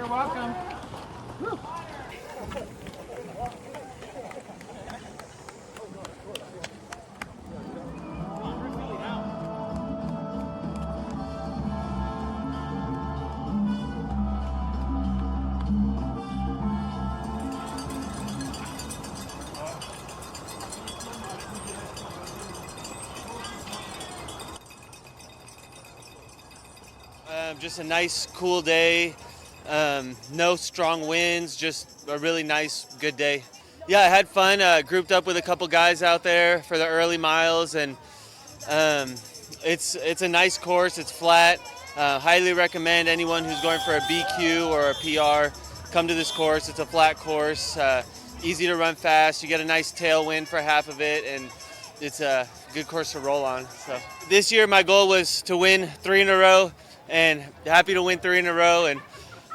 You're welcome. Woo. Just a nice, cool day. No strong winds, just a really nice, good day. Yeah, I had fun. Grouped up with a couple guys out there for the early miles, and it's a nice course. It's flat. Highly recommend anyone who's going for a BQ or a PR come to this course. It's a flat course, easy to run fast. You get a nice tailwind for half of it, and it's a good course to roll on. So this year, my goal was to win 3 in a row, and happy to win 3 in a row. And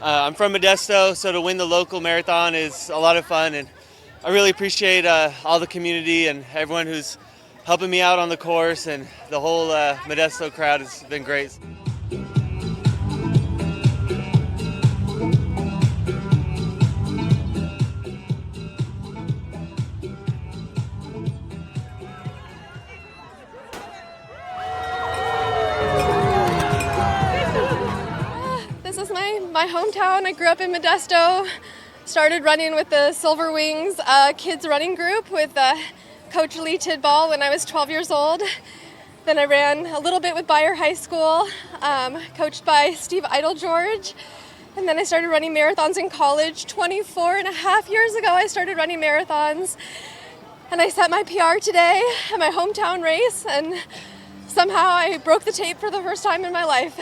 I'm from Modesto, so to win the local marathon is a lot of fun, and I really appreciate all the community and everyone who's helping me out on the course, and the whole Modesto crowd has been great. This is my hometown. I grew up in Modesto. Started running with the Silver Wings kids running group with Coach Lee Tidball when I was 12 years old. Then I ran a little bit with Bayer High School, coached by Steve Idle-George. And then I started running marathons in college. 24 and a half years ago, I started running marathons. And I set my PR today at my hometown race, and somehow I broke the tape for the first time in my life.